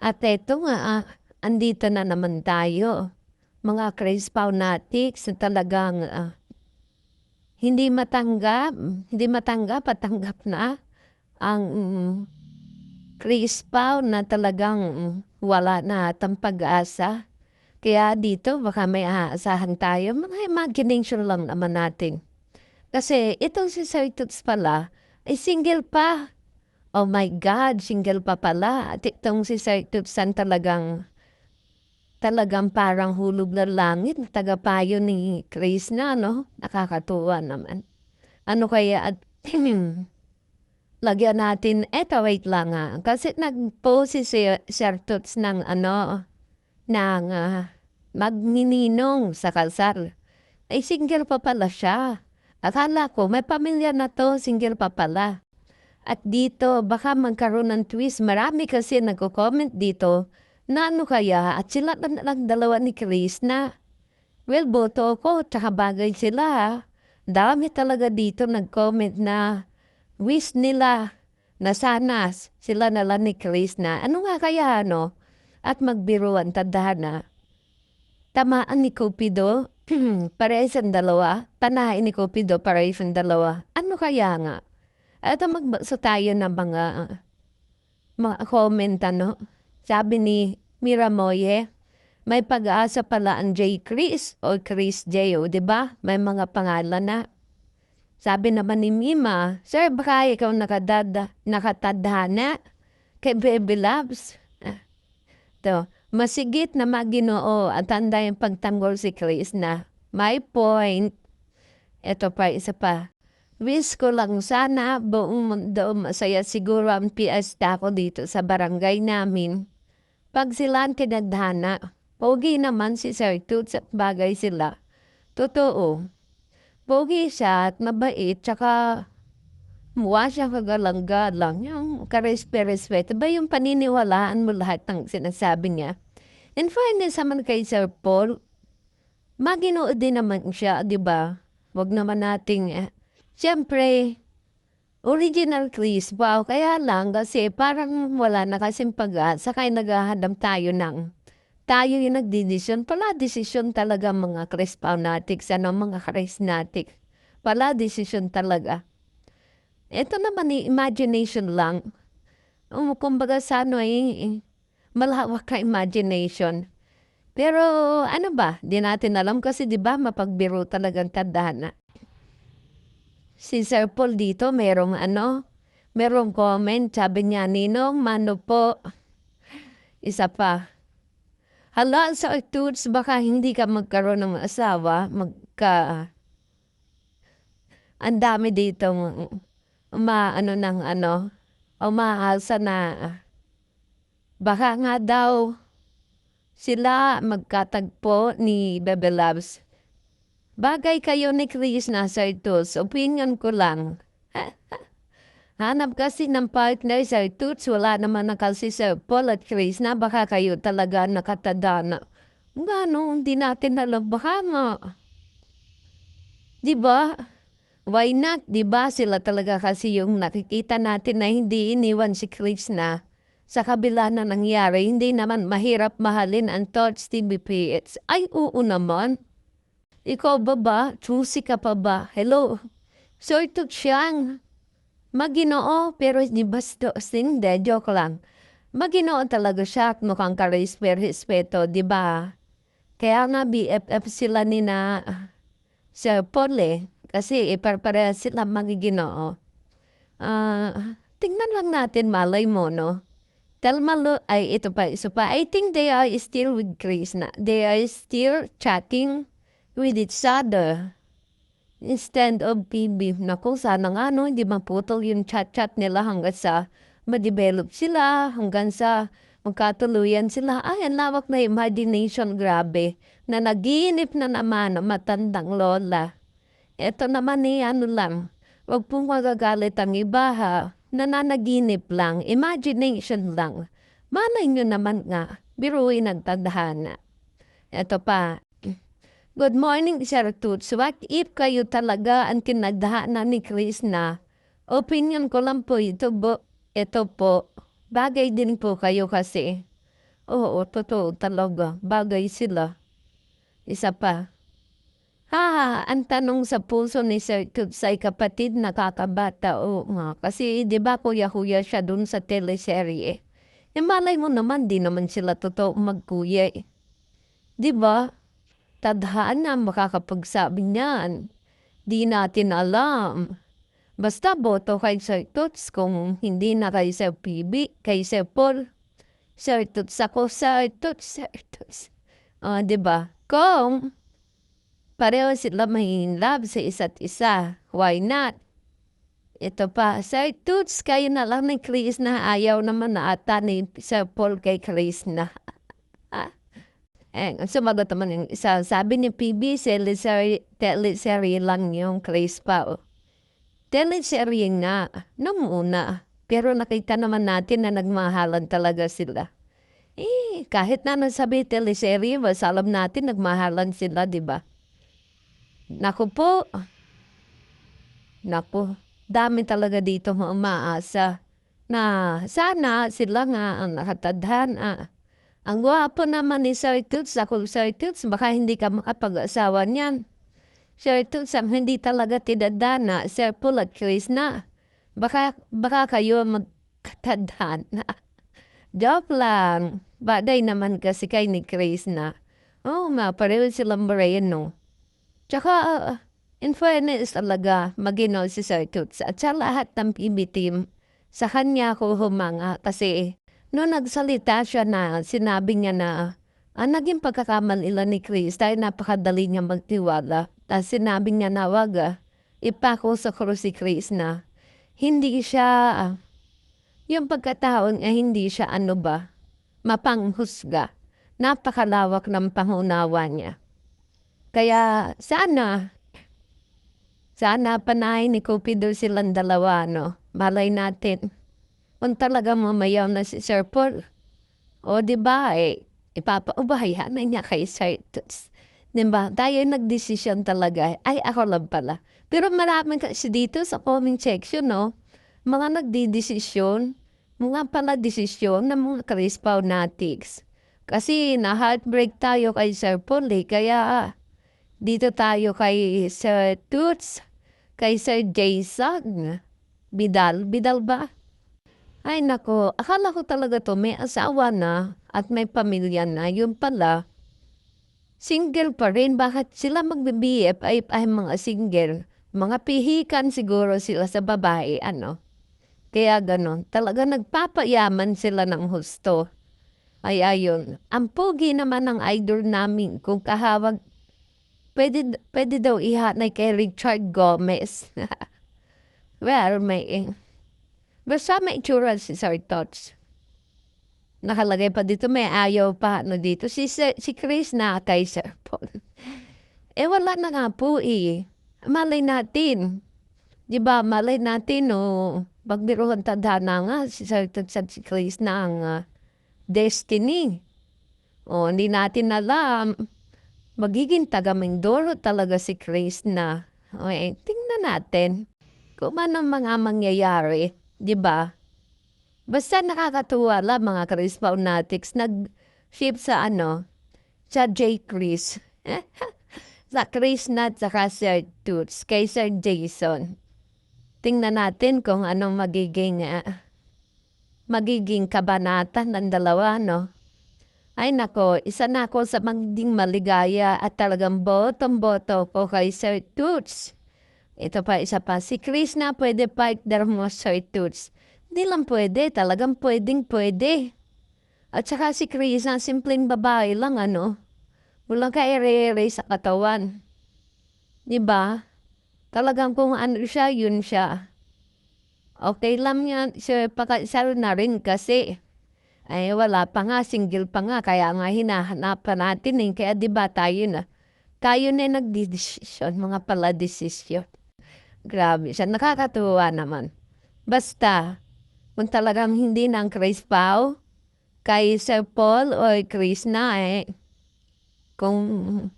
At eto nga, andito na naman tayo. Mga Chris Paunatics na talagang hindi matanggap at tanggap na ang Chris Pao na talagang wala na atang pag-asa. Kaya dito baka may aasahan tayo. Mga imagination lang naman natin. Kasi itong si Sir Toots pala ay single pa. Oh my God, single pa pala. At itong si Sir Toots talagang parang hulog na langit, tagapayo ni Chris na, no? Nakakatuwa naman. Ano kaya at lagyan natin, eto wait lang kasi nag-post si Sir Toots ng ng magnininong sa kasal. Ay single pa pala siya. Akala ko may pamilya na to, single pa pala. At dito, baka magkaroon ng twist. Marami kasi nagko-comment dito na ano kaya at sila lang dalawa ni Chris na well, boto ko, tsaka bagay sila ha. Dami talaga dito nag-comment na wish nila na sana sila na lang ni Chris na ano nga kaya ano at magbiruan tadhana. Tamaan ni Cupido, parehas ang dalawa, tanahin ni Cupido, parehas ang dalawa. Ano kaya nga? At magbasa tayo ng mga comment Sabi ni Mira Moye, may pag-asa pala ang J. Chris o Chris J. O, diba? May mga pangalan na. Sabi naman ni Mima, Sir, baka ikaw nakatadhana kay Baby Loves. To, masigit na maginoo at tanda yung pagtanggol si Chris na my point. Ito pa, isa pa. Wish ko lang sana buong mundo masaya siguro ang fiesta ko dito sa barangay namin. Pag sila ang tinadhana, pogi naman si Sir Toots at bagay sila. Totoo. Pogi siya at mabait, tsaka mukha siya kagalang-galang. Yung karespe-respeto. Ba yung paniniwalaan mo lahat ng sinasabi niya? In fairness naman kay Sir Paul, maginood din naman siya, di ba? Wag naman nating, siyempre, original Chris, wow, kaya lang kasi parang wala na kasing pag-asa, kaya naghahadam tayo yung nagdidesisyon. Pala desisyon talaga mga Chris Paunatics, mga Chrisnatics. Pala desisyon talaga. Ito naman imagination lang. Kumbaga sa malawak ka imagination. Pero ano ba, di natin alam kasi di ba mapagbiro talagang tadhana. Si Sir Paul dito merong comment, sabi niya, Ninong, mano po. Isa pa. Hala, Sir Toots, baka hindi ka magkaroon ng asawa, ang dami dito umaasa na baka nga daw sila magkatagpo ni Bebe Loves. Bagay kayo ni Chris na Sir Toots. Opinion ko lang. Hanap kasi ng partner Sir Toots. Wala naman na kasi Sir Paul at Chris na baka kayo talaga nakatadana. Gano'n, hindi natin alam. Baka nga. Diba? Why not? Diba sila talaga kasi yung nakikita natin na hindi iniwan si Chris na sa kabila na nangyari. Hindi naman mahirap mahalin ang Tots TVPH. Ay, oo naman. Ikaw ba? Choosy ka pa ba? Hello? Sir Toots siyang maginoo pero di bastos. Hindi, joke lang. Maginoo talaga siya at mukhang karespeto, di ba? Kaya nga BFF sila ni na Sir Paul kasi iparpareha sila magiginoo. Tingnan lang natin, malay mo, no? Ito pa, isa pa. I think they are still with Chris na. They are still chatting with each other. Instead of PB, naku, sana nga hindi maputol yung chat-chat nila hanggang sa ma-develop sila, hanggang sa magkatuluyan sila. Ay, ang lawak na imagination, grabe, na naginip na naman ang matandang lola. Ito naman lang, wag pong magagalit ang iba ha, nananaginip lang, imagination lang. Malay nyo naman nga, biruin ang tadhana. Ito pa, Good morning, Sir Toots. What if kayo talaga ang kinadhana ni Chris na? Opinion ko lang po ito po. Bagay din po kayo kasi. Oo, totoo talaga, bagay sila. Isa pa, ang tanong sa puso ni Sir Toots ay kapatid na kakabata, oo nga. Kasi 'di ba kuya-kuya siya dun sa teleserye. Eh, malay mo naman 'di naman sila totoong magkuya, eh, 'di ba? Tadhana ang makakapagsabi niyan, 'di natin alam. Basta boto kay Sir Toots kung hindi na kay Sir PB, kay Sir Paul. Sir Toots ako, Sir Toots, Sir Toots. 'Di ba? Kung pareho sila ma-in-love sa isa't isa, why not? Ito pa, Sir Toots, kayo na lang ni Chris na ayaw naman na ata ni Sir Paul kay Chris na. Ang sumagot naman yung isa, sabi ni PB, teleserye lang yung Chris pa. Teleserye nga, nung una. Pero nakita naman natin na nagmahalan talaga sila. Kahit na nasabi teleserye, mas alam natin nagmahalan sila, di ba? Naku po. Naku, dami talaga dito mga umaasa na sana sila nga ang nakatadhana. Ang gwapo naman ni Sir Toots, ako Sir Toots, baka hindi ka makapag-asawa niyan. Sir Toots, ang hindi talaga tinadhana, Sir Paul at Chris na. Baka kayo magkatadhana. Joke lang. Baday naman kasi kay ni Chris na. Pareho silang moreno. Tsaka, in fairness talaga, maginaw si Sir Toots. At sa lahat ng PB team, sa kanya ako humanga kasi noong nagsalita siya na sinabi niya na naging pagkakamali nila ni Chris dahil napakadali niya magtiwala. Tapos sinabi niya na wag ipako sa krus si Chris na hindi siya, yung pagkataon hindi siya mapanghusga. Napakalawak ng pangunawa niya. Kaya sana panahin ni Cupido silang dalawa, no? Malay natin. Kung talaga mamayaw na si Sir Paul. O di ba ipapaubahayan na niya kay Sir Toots. Di ba? Tayo nagdesisyon talaga. Ay, ako lang pala. Pero marami kasi dito sa comment section, no? Mga nagdidesisyon, mga pala desisyon ng mga Chris Paunatics. Kasi na-heartbreak tayo kay Sir Paul, kaya dito tayo kay Sir Toots, kay Sir Jason. Bidal ba? Ay nako, akala ko talaga to may asawa na at may pamilya na. Yun pala, single pa rin. Bakit sila magbe-BF ay mga single? Mga pihikan siguro sila sa babae, Kaya ganon, talaga nagpapayaman sila ng husto. Ay ayun, ang pogi naman ng idol namin kung kahawag, pwede daw ihanay kay Richard Gomez. Well, basta may itsura si Sir Toots. Nakalagay pa dito, may ayaw pa dito. Si Chris na kay Sir Paul. Wala na nga po Malay natin. Diba, malay natin pagbiruhan tadhana nga si Sir Toots at si Chris na ang destiny. Hindi natin alam. Magiging taga-Mindoro talaga si Chris na. Tingnan natin kung ano mga mangyayari. Diba? Basta nakakatuwa lang mga Chris Paunatics. Nag-ship sa sa J. Chris. Sa Chris na at saka Sir Toots kay Sir Jason. Tingnan natin kung anong magiging kabanata ng dalawa, no? Ay nako, isa na ako sa magiging maligaya at talagang botong-boto ko kay Sir Toots. Ito pa, isa pa, si Chris na pwede partner mo, Sir Toots. Hindi lang pwede, talagang pwedeng-pwede. At saka si Chris na simpleng babae lang, Walang ka-ere-ere sa katawan. Diba? Talagang kung ano siya, yun siya. Okay lang yan, Sir, pakasal na rin kasi. Ay wala pa nga, single pa nga, kaya nga hinahanapan natin Kaya diba tayo na nagdidesisyon, mga pala desisyon. Grabe siya, nakakatuwa naman. Basta, kung talagang hindi ng Chris Pao, kay Sir Paul o Chris na kung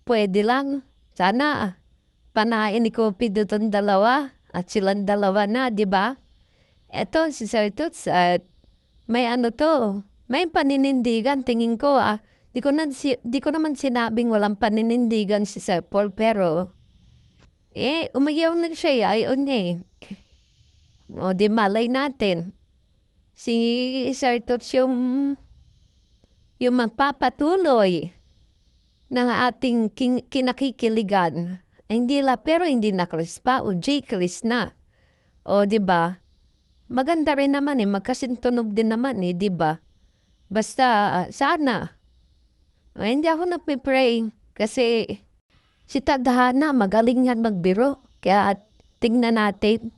pwede lang, sana panain ni Cupido itong dalawa at silang dalawa na, di ba? Eto si Sir Toots at may May paninindigan tingin ko, di ko naman sinabing walang paninindigan si Sir Paul pero, umayaw na siya, ayaw niya, eh. O di malay natin, si Sir Toots yung magpapatuloy ng ating kinakikiligan. Hindi la pero hindi na Chris pa o J. Chris na. O di ba? Maganda rin naman magkasintunog din naman 'di ba? Basta sana. Hindi ako nagpe-pray kasi si Tadhana magaling yan magbiro. Kaya tingnan natin